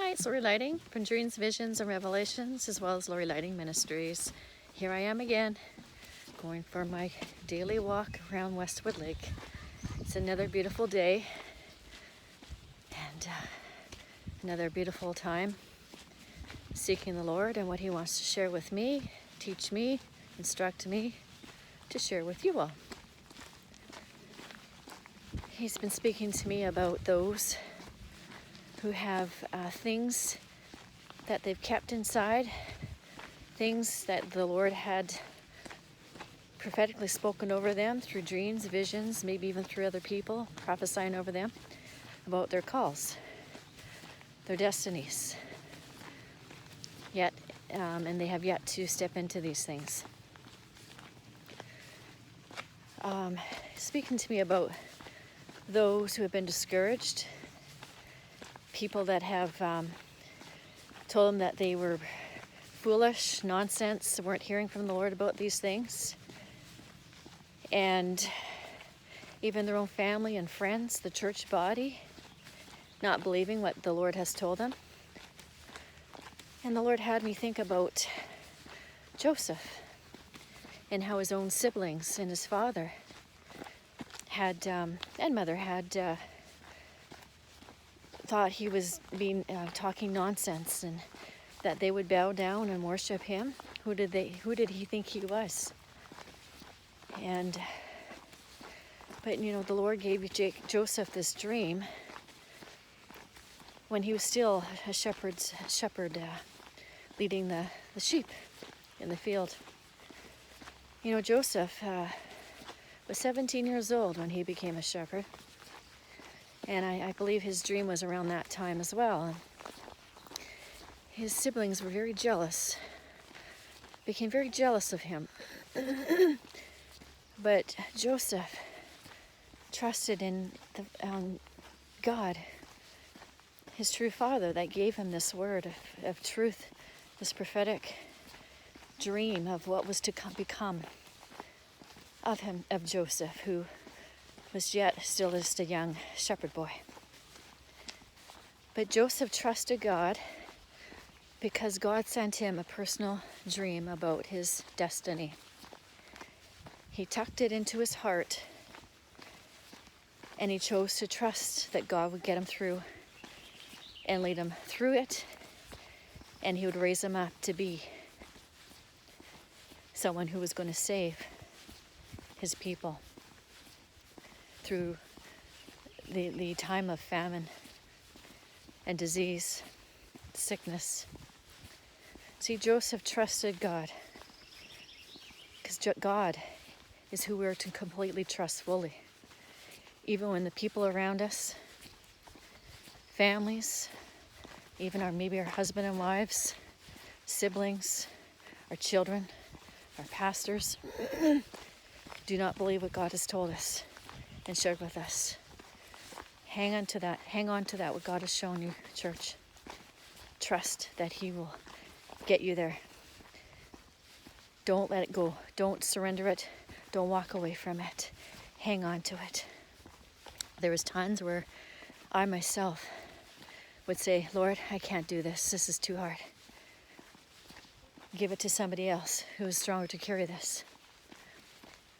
Hi, it's Lori Lighting from Dreams, Visions, and Revelations, as well as Lori Lighting Ministries. Here I am again, going for my daily walk around Westwood Lake. It's another beautiful day and another beautiful time seeking the Lord and what He wants to share with me, teach me, instruct me, to share with you all. He's been speaking to me about those who have things that they've kept inside, things that the Lord had prophetically spoken over them through dreams, visions, maybe even through other people, prophesying over them about their calls, their destinies. And they have yet to step into these things. Speaking to me about those who have been discouraged, people that have told them that they were foolish, nonsense, weren't hearing from the Lord about these things. And even their own family and friends, the church body, not believing what the Lord has told them. And the Lord had me think about Joseph and how his own siblings and his father had, and mother had thought he was talking nonsense and that they would bow down and worship him. Who did he think he was? But the Lord gave Joseph this dream when he was still a shepherd leading the sheep in the field. Joseph was 17 years old when he became a shepherd. And I believe his dream was around that time as well. And his siblings were very jealous, became very jealous of him. But Joseph trusted in God, his true father, that gave him this word of truth, this prophetic dream of what was to become of him, of Joseph, who was yet still just a young shepherd boy. But Joseph trusted God because God sent him a personal dream about his destiny. He tucked it into his heart, and he chose to trust that God would get him through and lead him through it, and he would raise him up to be someone who was going to save his people through the time of famine and disease, sickness. See, Joseph trusted God because God is who we're to completely trust fully. Even when the people around us, families, even maybe our husband and wives, siblings, our children, our pastors, do not believe what God has told us and shared with us. Hang on to that. Hang on to that, what God has shown you, church. Trust that He will get you there. Don't let it go. Don't surrender it. Don't walk away from it. Hang on to it. There was times where I myself would say, Lord, I can't do this. This is too hard. Give it to somebody else who is stronger to carry this.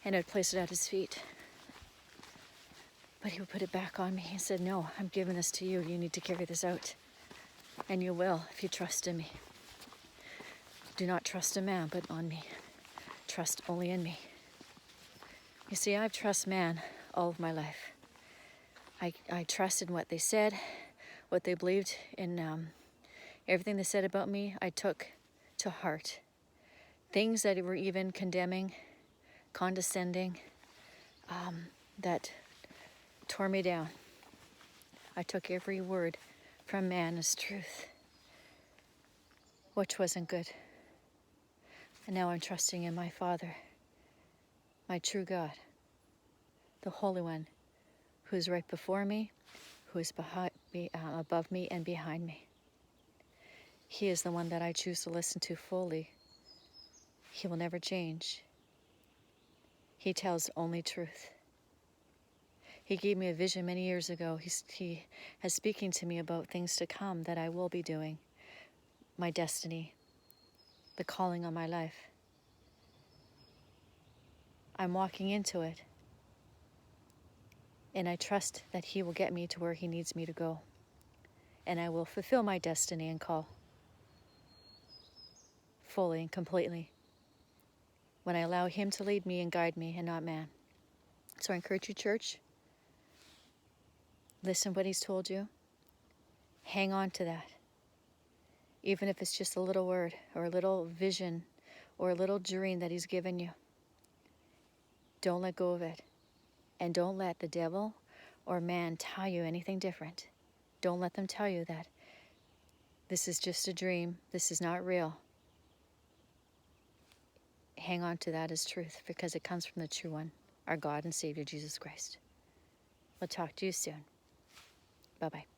And I'd place it at His feet. But He would put it back on me. He said, no, I'm giving this to you. You need to carry this out. And you will if you trust in me. Do not trust in man, but on me. Trust only in me. You see, I've trusted man all of my life. I trusted in what they said, what they believed in, everything they said about me, I took to heart. Things that were even condemning, condescending, that tore me down. I took every word from man as truth, which wasn't good. And now I'm trusting in my Father, my true God, the Holy One, who is right before me, who is behind me, above me and behind me. He is the one that I choose to listen to fully. He will never change. He tells only truth. He gave me a vision many years ago. He has speaking to me about things to come that I will be doing, my destiny, the calling on my life. I'm walking into it, and I trust that He will get me to where He needs me to go, and I will fulfill my destiny and call fully and completely when I allow Him to lead me and guide me and not man. So I encourage you, church, listen what He's told you. Hang on to that. Even if it's just a little word or a little vision or a little dream that He's given you. Don't let go of it. And don't let the devil or man tell you anything different. Don't let them tell you that this is just a dream, this is not real. Hang on to that as truth, because it comes from the true one, our God and Savior, Jesus Christ. We'll talk to you soon. Bye-bye.